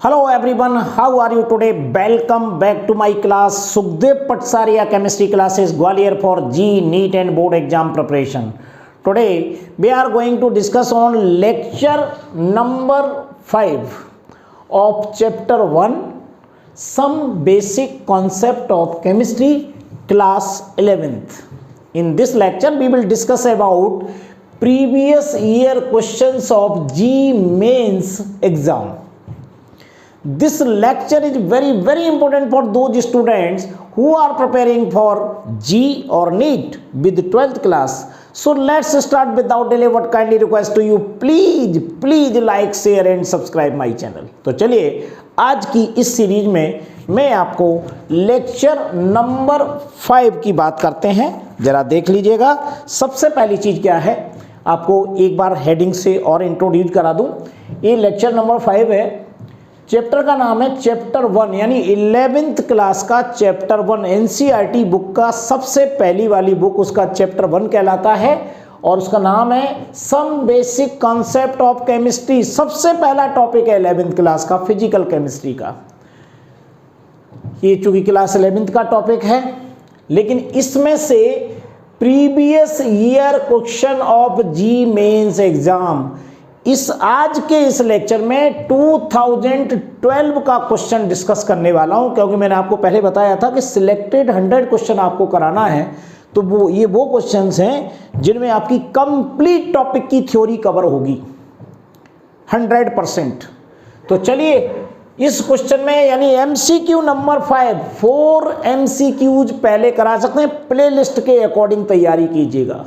Hello everyone, how are you today? Welcome back to my class Sukhdev Patsaria chemistry classes Gwalior for G, NEET and board exam preparation. Today we are going to discuss on lecture number 5 of chapter 1, some basic concept of chemistry, class 11th. In this lecture we will discuss about previous year questions of G mains exam. This lecture is very important for those students who are preparing for G or NEET with 12th class. So let's start without delay. What kindly request to you, please like, share and subscribe my channel. तो चलिए आज की इस series में मैं आपको lecture number 5 की बात करते हैं। जरा देख लीजिएगा। सबसे पहली चीज क्या है, आपको एक बार हेडिंग से और इंट्रोड्यूस करा दूं। ये लेक्चर नंबर 5 है। चैप्टर का नाम है चैप्टर 1, यानी 11th क्लास का चैप्टर 1। एनसीईआरटी बुक का सबसे पहली वाली बुक, उसका चैप्टर 1 कहलाता है और उसका नाम है some basic concept of chemistry. सबसे पहला टॉपिक है 11th क्लास का फिजिकल केमिस्ट्री का। ये चूंकि क्लास 11th का टॉपिक है, लेकिन इसमें से previous year question of JEE mains exam इस आज के इस लेक्चर में 2012 का क्वेश्चन डिस्कस करने वाला हूं, क्योंकि मैंने आपको पहले बताया था कि सिलेक्टेड 100 क्वेश्चन आपको कराना है। तो वो क्वेश्चंस हैं जिनमें आपकी कंप्लीट टॉपिक की थ्योरी कवर होगी 100%। तो चलिए इस क्वेश्चन में, यानी एमसीक्यू नंबर 5, 4 एमसीक्यूज पहले करा सकते हैं। प्ले लिस्ट के अकॉर्डिंग तैयारी कीजिएगा।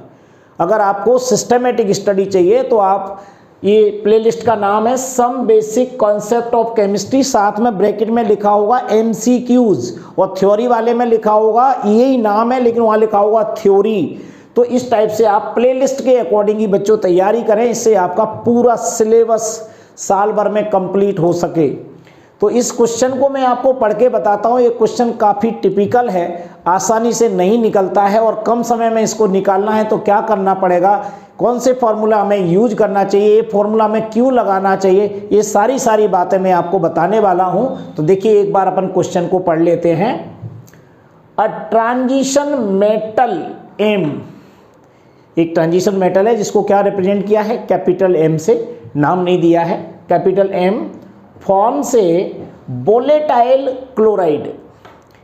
अगर आपको सिस्टमेटिक स्टडी चाहिए तो आप, ये प्लेलिस्ट का नाम है some basic concept of chemistry, साथ में ब्रैकेट में लिखा होगा एमसीक्यूज, और थ्योरी वाले में लिखा होगा, यही नाम है लेकिन वहाँ लिखा होगा थ्योरी। तो इस टाइप से आप प्लेलिस्ट के अकॉर्डिंग ही बच्चों तैयारी करें, इससे आपका पूरा सिलेबस साल भर में कंप्लीट हो सके। तो इस क्वेश्चन को मैं आपको पढ़ के बताता हूँ। ये क्वेश्चन काफ़ी टिपिकल है, आसानी से नहीं निकलता है, और कम समय में इसको निकालना है तो क्या करना पड़ेगा, कौन से फॉर्मूला हमें यूज करना चाहिए, ये फॉर्मूला हमें क्यों लगाना चाहिए, ये सारी बातें मैं आपको बताने वाला हूँ। तो देखिए एक बार अपन क्वेश्चन को पढ़ लेते हैं। अ ट्रांजिशन मेटल एम, एक ट्रांजिशन मेटल है जिसको क्या रिप्रेजेंट किया है, कैपिटल एम से, नाम नहीं दिया है, कैपिटल एम फॉर्म से वोलेटाइल क्लोराइड,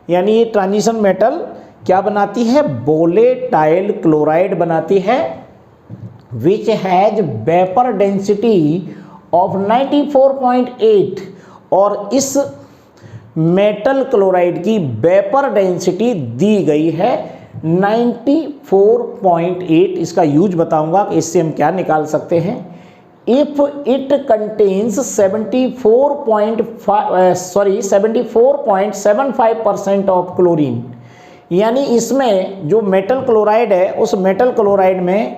यानी ये ट्रांजिशन मेटल क्या बनाती है, वोलेटाइल क्लोराइड बनाती है, which has vapour density of 94.8, और इस मेटल क्लोराइड की वेपर डेंसिटी दी गई है 94.8। इसका यूज बताऊंगा कि इससे हम क्या निकाल सकते हैं। If it contains 74.75% of chlorine, यानी इसमें जो मेटल क्लोराइड है, उस मेटल क्लोराइड में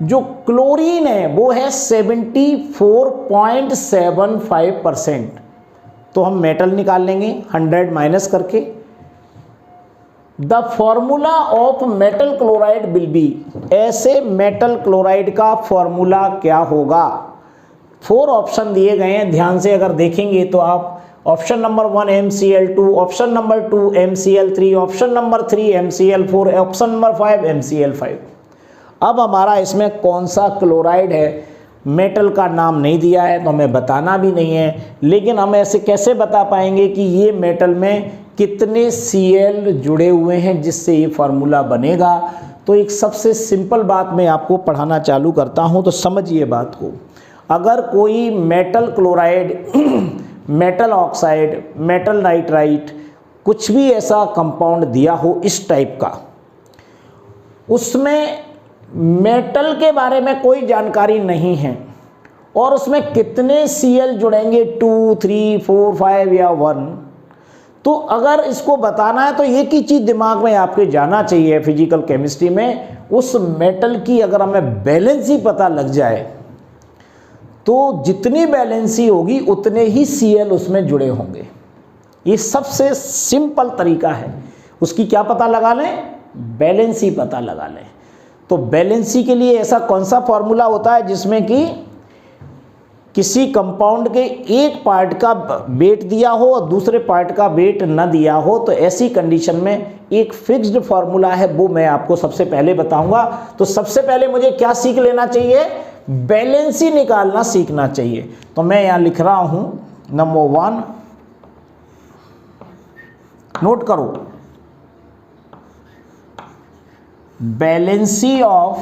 जो क्लोरीन है वो है 74.75%। तो हम मेटल निकाल लेंगे 100 माइनस करके। The formula of metal chloride will be, ऐसे मेटल क्लोराइड का फॉर्मूला क्या होगा। 4 ऑप्शन दिए गए हैं, ध्यान से अगर देखेंगे तो आप option number 1 MCl2, option number 2 MCl3, option number 3 MCl4, option number 5 MCl5। अब हमारा इसमें कौन सा क्लोराइड है, मेटल का नाम नहीं दिया है तो हमें बताना भी नहीं है, लेकिन हम ऐसे कैसे बता पाएंगे कि ये मेटल में कितने Cl जुड़े हुए हैं जिससे ये फार्मूला बनेगा। तो एक सबसे सिंपल बात मैं आपको पढ़ाना चालू करता हूँ, तो समझिए बात को। अगर कोई metal chloride, metal oxide, metal nitrite, कुछ भी ऐसा कंपाउंड दिया हो इस टाइप का, उसमें मेटल के बारे में कोई जानकारी नहीं है और उसमें कितने Cl जुड़ेंगे, 2, 3, 4, 5 या 1, तो अगर इसको बताना है तो एक ही चीज़ दिमाग में आपके जाना चाहिए फिजिकल केमिस्ट्री में, उस मेटल की अगर हमें बैलेंसी पता लग जाए तो जितनी बैलेंसी होगी उतने ही Cl उसमें जुड़े होंगे। ये सबसे सिंपल तरीका है। उसकी क्या पता लगा लें, बैलेंसी पता लगा लें। तो बैलेंसी के लिए ऐसा कौन सा फॉर्मूला होता है जिसमें कि किसी कंपाउंड के एक पार्ट का वेट दिया हो और दूसरे पार्ट का वेट न दिया हो, तो ऐसी कंडीशन में एक फिक्स्ड फॉर्मूला है, वो मैं आपको सबसे पहले बताऊंगा। तो सबसे पहले मुझे क्या सीख लेना चाहिए? बैलेंसी निकालना सीखना चाहिए। तो मैं यहां लिख रहा हूं नंबर 1, नोट करो, valency of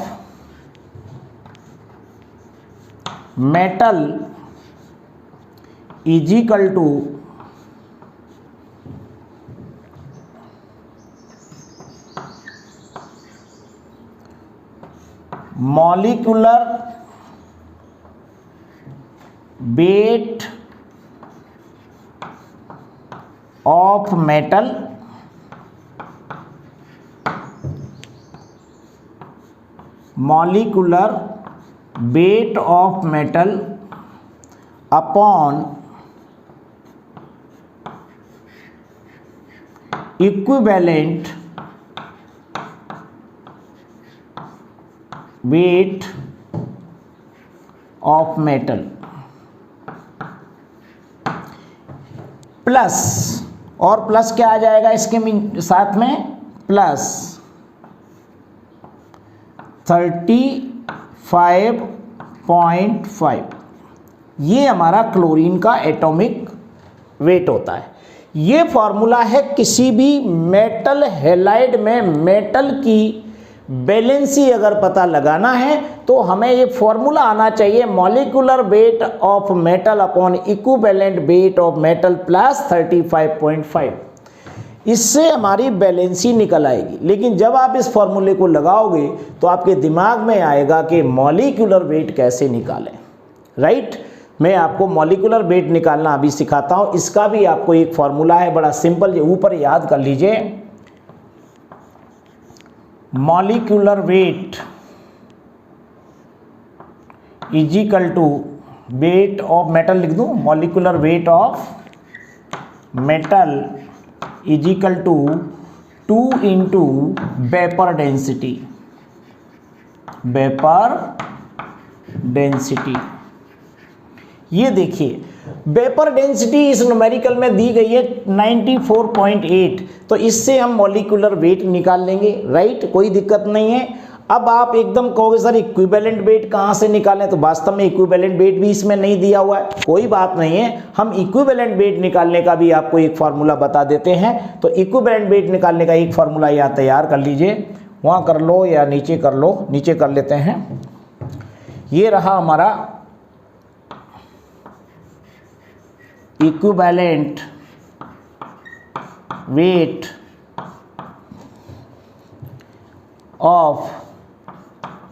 metal is equal to molecular weight of metal molecular weight of metal upon equivalent weight of metal plus, और प्लस क्या आ जाएगा इसके साथ में? प्लस 35.5, ये हमारा क्लोरीन का एटॉमिक वेट होता है। ये फॉर्मूला है किसी भी मेटल हैलाइड में मेटल की बैलेंसी अगर पता लगाना है तो हमें ये फॉर्मूला आना चाहिए, molecular weight of metal upon equivalent weight of metal plus 35.5। इससे हमारी बैलेंसी निकल आएगी। लेकिन जब आप इस फॉर्मूले को लगाओगे तो आपके दिमाग में आएगा कि मॉलिक्यूलर वेट कैसे निकालें, राइट? मैं आपको मॉलिक्यूलर वेट निकालना अभी सिखाता हूं। इसका भी आपको एक फॉर्मूला है, बड़ा सिंपल, ऊपर याद कर लीजिए। Molecular weight is equal to weight of metal, लिख दूं, molecular weight of metal is equal to 2 into vapour density, vapour density. ये देखिए वेपर डेंसिटी इस न्यूमेरिकल में दी गई है 94.8, तो इससे हम मॉलिक्यूलर वेट निकाल लेंगे, राइट? कोई दिक्कत नहीं है। अब आप एकदम कहोगे सर इक्विवेलेंट वेट कहाँ से निकालें, तो वास्तव में इक्विवेलेंट वेट भी इसमें नहीं दिया हुआ है, कोई बात नहीं है। हम इक्विवेलेंट वेट निकालने का भी आपको एक फार्मूला बता देते हैं। तो इक्विवेलेंट वेट निकालने का एक फार्मूला यहाँ तैयार कर लीजिए, वहाँ कर लो या नीचे कर लो, नीचे कर लेते हैं। ये रहा हमारा equivalent weight of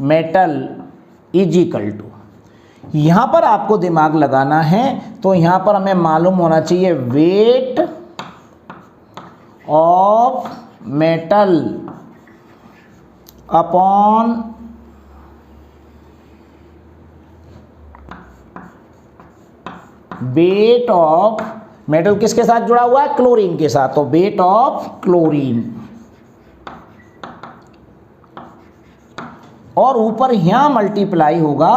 metal is equal to, यहां पर आपको दिमाग लगाना है, तो यहां पर हमें मालूम होना चाहिए wait of metal upon weight of metal, किसके साथ जुड़ा हुआ है? क्लोरीन के साथ, तो वेट ऑफ क्लोरीन, और ऊपर यहां मल्टीप्लाई होगा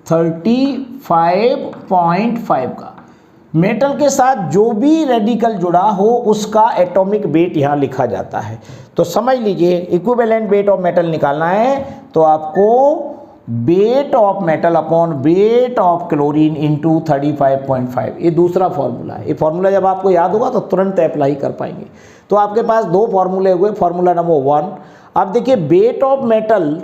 35.5 का। मेटल के साथ जो भी रेडिकल जुड़ा हो उसका एटॉमिक वेट यहां लिखा जाता है। तो समझ लीजिए इक्विवेलेंट वेट ऑफ मेटल निकालना है तो आपको wait of metal upon weight of chlorine into 35.5, ये दूसरा फॉर्मूला है। ये फॉर्मूला जब आपको याद होगा तो तुरंत अप्लाई कर पाएंगे। तो आपके पास दो फॉर्मूले हुए, फॉर्मूला नंबर 1। अब देखिए वेट ऑफ मेटल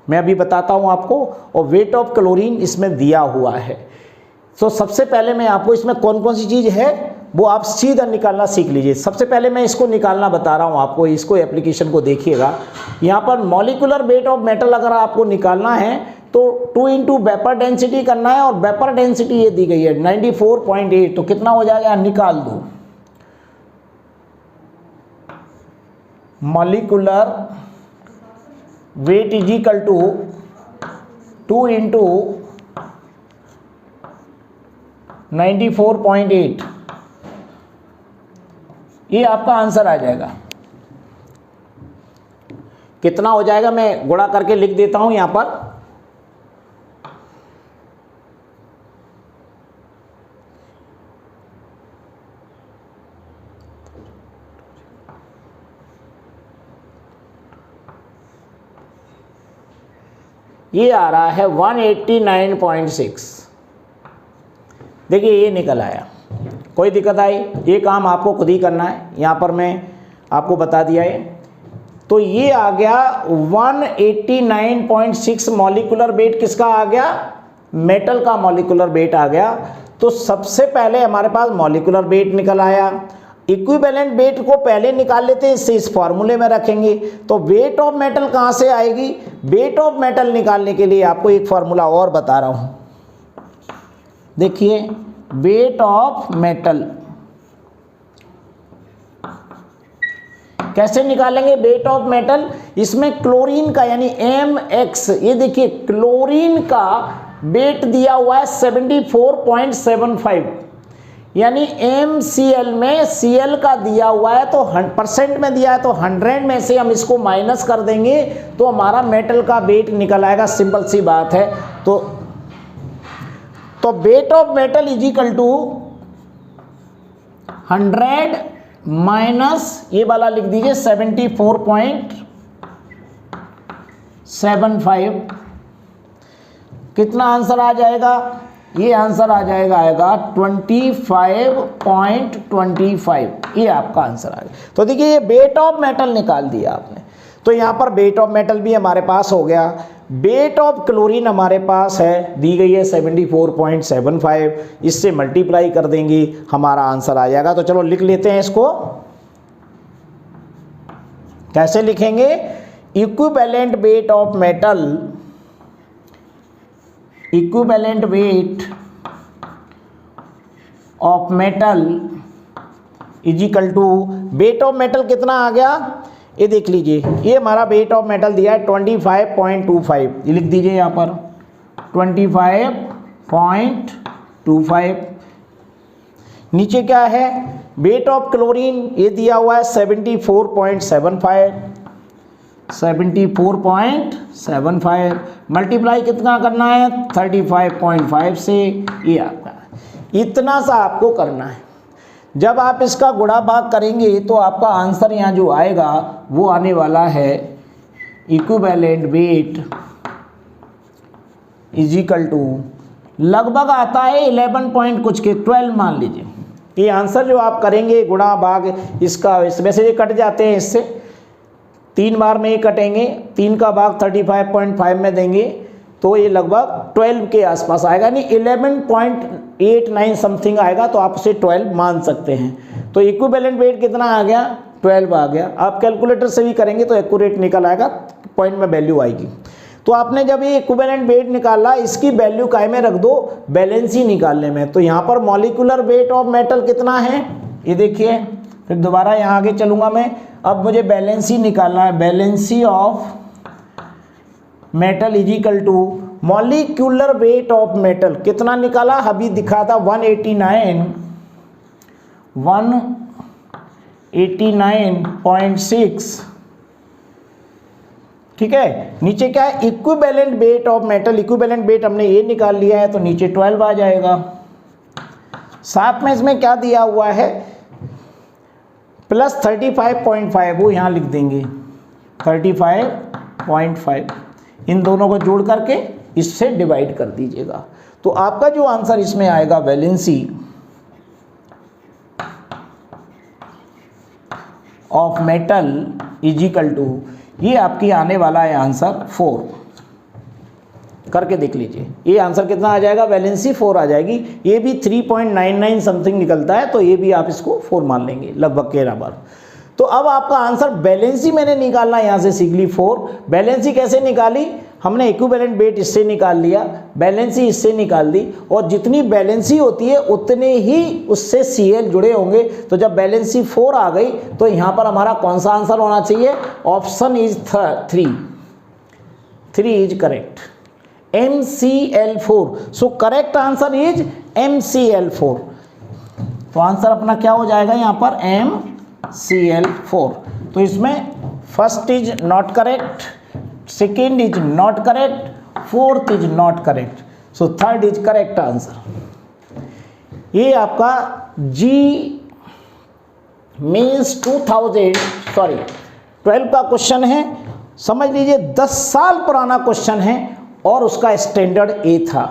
मैं अभी बताता हूं आपको, और वेट ऑफ क्लोरीन इसमें दिया हुआ है। तो सबसे पहले मैं आपको इसमें कौन कौन सी चीज़ है वो आप सीधा निकालना सीख लीजिए। सबसे पहले मैं इसको निकालना बता रहा हूं आपको, इसको एप्लीकेशन को देखिएगा। यहाँ पर मॉलिक्यूलर वेट ऑफ मेटल अगर आपको निकालना है तो 2 इंटू वेपर डेंसिटी करना है, और वेपर डेंसिटी ये दी गई है 94.8, तो कितना हो जाएगा निकाल दो। Molecular weight is equal to 2 into 94.8, ये आपका आंसर आ जाएगा। कितना हो जाएगा मैं गुणा करके लिख देता हूं यहां पर। ये आ रहा है 189.6। देखिए ये निकल आया, कोई दिक्कत आई? ये काम आपको खुद ही करना है, यहाँ पर मैं आपको बता दिया है। तो ये आ गया 189.6 मॉलिक्यूलर वेट। किसका आ गया? मेटल का मॉलिक्यूलर वेट आ गया। तो सबसे पहले हमारे पास मॉलिक्यूलर वेट निकल आया। इक्विवेलेंट वेट को पहले निकाल लेते हैं, इससे इस फॉर्मूले में रखेंगे। तो वेट ऑफ मेटल कहाँ से आएगी? वेट ऑफ मेटल निकालने के लिए आपको एक फॉर्मूला और बता रहा हूँ। देखिए वेट ऑफ मेटल कैसे निकालेंगे? वेट ऑफ मेटल, इसमें क्लोरीन का यानी Mx, ये देखिए क्लोरीन का वेट दिया हुआ है 74.75, यानी MCl में Cl का दिया हुआ है तो परसेंट में दिया है, तो 100 में से हम इसको माइनस कर देंगे तो हमारा मेटल का वेट निकल आएगा। सिंपल सी बात है। तो weight of metal is equal to 100 minus ये वाला लिख दीजिए 74.75। कितना आंसर आ जाएगा? ये आंसर आ जाएगा 25.25। ये आपका आंसर आ गया। तो देखिए ये वेट ऑफ मेटल निकाल दिया आपने। तो यहाँ पर वेट ऑफ मेटल भी हमारे पास हो गया। वेट ऑफ क्लोरीन हमारे पास है, दी गई है 74.75, इससे मल्टीप्लाई कर देंगे, हमारा आंसर आ जाएगा। तो चलो लिख लेते हैं इसको। कैसे लिखेंगे? Equivalent weight of metal, equivalent weight of metal is equal to, weight of metal कितना आ गया? ये देख लीजिए, ये हमारा वेट ऑफ मेटल दिया है 25.25। ये लिख दीजिए यहाँ पर 25.25। नीचे क्या है? वेट ऑफ क्लोरीन, ये दिया हुआ है 74.75, 74.75 मल्टीप्लाई कितना करना है? 35.5 से। ये आपका इतना सा आपको करना है। जब आप इसका गुणा भाग करेंगे तो आपका आंसर यहाँ जो आएगा वो आने वाला है equivalent weight is equal to, लगभग आता है 11 पॉइंट कुछ के 12 मान लीजिए। ये आंसर जो आप करेंगे गुणा भाग इसका, वैसे ये कट जाते हैं, इससे 3 बार में ये कटेंगे, 3 का भाग 35.5 में देंगे तो ये लगभग 12 के आसपास आएगा, यानी 11.89 समथिंग आएगा। तो आप उसे 12 मान सकते हैं। तो इक्विवेलेंट वेट कितना आ गया? 12 आ गया। आप कैलकुलेटर से भी करेंगे तो एक्यूरेट निकल आएगा, पॉइंट में वैल्यू आएगी। तो आपने जब ये इक्विवेलेंट वेट निकाला, इसकी वैल्यू काय में रख दो? बैलेंसी निकालने में। तो यहाँ पर मॉलिक्यूलर वेट ऑफ मेटल कितना है? ये देखिए, फिर दोबारा यहाँ आगे चलूँगा मैं। अब मुझे बैलेंसी निकालना है। Valency of metal is equal to molecular weight of metal कितना निकाला? अभी दिखा था 189.6। ठीक है। नीचे क्या है? Equivalent weight of metal. Equivalent wait हमने ये निकाल लिया है तो नीचे 12 आ जाएगा। साथ में इसमें क्या दिया हुआ है? प्लस 35.5, वो यहाँ लिख देंगे 35.5। इन दोनों को जोड़ करके इससे डिवाइड कर दीजिएगा। तो आपका जो आंसर इसमें आएगा valency of metal is equal to, ये आपकी आने वाला है आंसर 4। करके देख लीजिए, ये आंसर कितना आ जाएगा? वैलेंसी 4 आ जाएगी। ये भी 3.99 समथिंग निकलता है, तो ये भी आप इसको 4 मान लेंगे लगभग के बराबर। तो अब आपका आंसर बैलेंसी मैंने निकालना यहाँ से सीख ली 4। बैलेंसी कैसे निकाली? हमने इक्विवेलेंट वेट इससे निकाल लिया, बैलेंसी इससे निकाल दी, और जितनी बैलेंसी होती है उतने ही उससे Cl जुड़े होंगे। तो जब बैलेंसी 4 आ गई तो यहाँ पर हमारा कौन सा आंसर होना चाहिए? Option is 3 is correct, MCl4। So correct answer is MCl4। तो आंसर अपना क्या हो जाएगा यहाँ पर? MCl4। तो इसमें first is not correct, second is not correct, fourth is not correct, so third is correct answer. ये आपका G मीन्स 12 का क्वेश्चन है, समझ लीजिए 10 साल पुराना क्वेश्चन है और उसका स्टैंडर्ड ए था।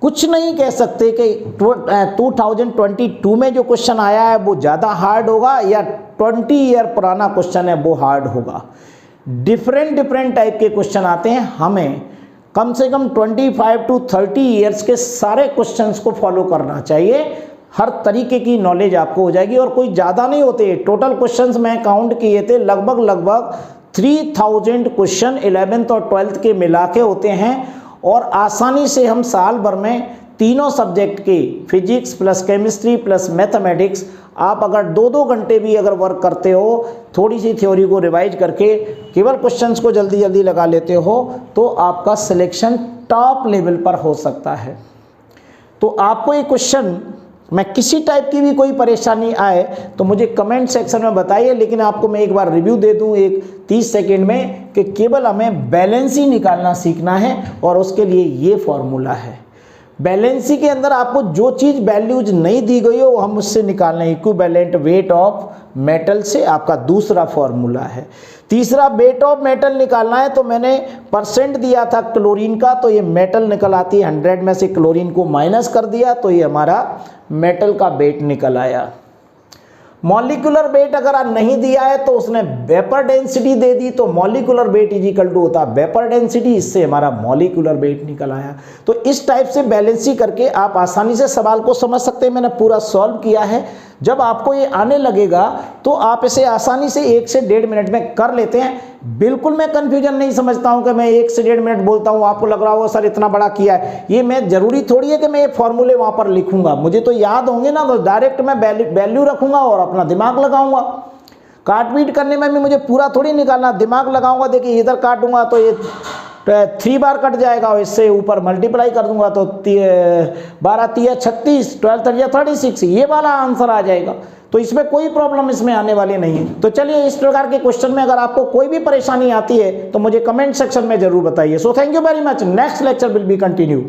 कुछ नहीं कह सकते कि 2022 में जो क्वेश्चन आया है वो ज़्यादा हार्ड होगा या 20 ईयर पुराना क्वेश्चन है वो हार्ड होगा। डिफरेंट टाइप के क्वेश्चन आते हैं। हमें कम से कम 25 to 30 ईयर्स के सारे क्वेश्चंस को फॉलो करना चाहिए, हर तरीके की नॉलेज आपको हो जाएगी। और कोई ज़्यादा नहीं होते, टोटल क्वेश्चंस मैं काउंट किए थे लगभग 3000 क्वेश्चन 11th और 12th के मिला के होते हैं। और आसानी से हम साल भर में तीनों सब्जेक्ट के physics plus chemistry plus mathematics, आप अगर 2-2 घंटे भी अगर वर्क करते हो, थोड़ी सी थ्योरी को रिवाइज करके केवल क्वेश्चंस को जल्दी लगा लेते हो, तो आपका सिलेक्शन टॉप लेवल पर हो सकता है। तो आपको ये क्वेश्चन मैं किसी टाइप की भी कोई परेशानी आए तो मुझे कमेंट सेक्शन में बताइए, लेकिन आपको मैं एक बार रिव्यू दे दूं एक 30 सेकेंड में कि केवल हमें बैलेंस ही निकालना सीखना है और उसके लिए ये फॉर्मूला है। बैलेंसी के अंदर आपको जो चीज़ वैल्यूज नहीं दी गई हो वो हम उससे निकालना है। इक्विवेलेंट वेट ऑफ मेटल से आपका दूसरा फॉर्मूला है। तीसरा वेट ऑफ मेटल निकालना है, तो मैंने परसेंट दिया था क्लोरीन का, तो ये मेटल निकल आती है 100 में से क्लोरीन को माइनस कर दिया तो ये हमारा मेटल का वेट निकल आया। मॉलिक्यूलर वेट अगर नहीं दिया है तो उसने वेपर डेंसिटी दे दी, तो molecular weight is equal to होता है वेपर डेंसिटी, इससे हमारा मॉलिक्यूलर वेट निकल आया। तो इस टाइप से बैलेंसिंग करके आप आसानी से सवाल को समझ सकते हैं। मैंने पूरा सॉल्व किया है। जब आपको ये आने लगेगा तो आप इसे आसानी से 1 से 1.5 मिनट में कर लेते हैं। बिल्कुल मैं कन्फ्यूजन नहीं समझता हूं कि मैं 1 से 1.5 मिनट बोलता हूं, आपको लग रहा होगा सर इतना बड़ा किया है। ये मैं जरूरी थोड़ी है कि मैं ये फॉर्मूले वहां पर लिखूंगा, मुझे तो याद होंगे ना, तो डायरेक्ट मैं वैल्यू रखूंगा और अपना दिमाग लगाऊंगा। काट पीट करने में भी मुझे पूरा थोड़ी निकालना, दिमाग लगाऊंगा। देखिए इधर काटूंगा तो ये 3 बार कट जाएगा और इससे ऊपर मल्टीप्लाई कर दूंगा तो 12 3 36, 12 3 36, ये वाला आंसर आ जाएगा। तो इसमें कोई प्रॉब्लम इसमें आने वाली नहीं है। तो चलिए इस प्रकार के क्वेश्चन में अगर आपको कोई भी परेशानी आती है तो मुझे कमेंट सेक्शन में जरूर बताइए। So thank you very much. Next lecture will be continue.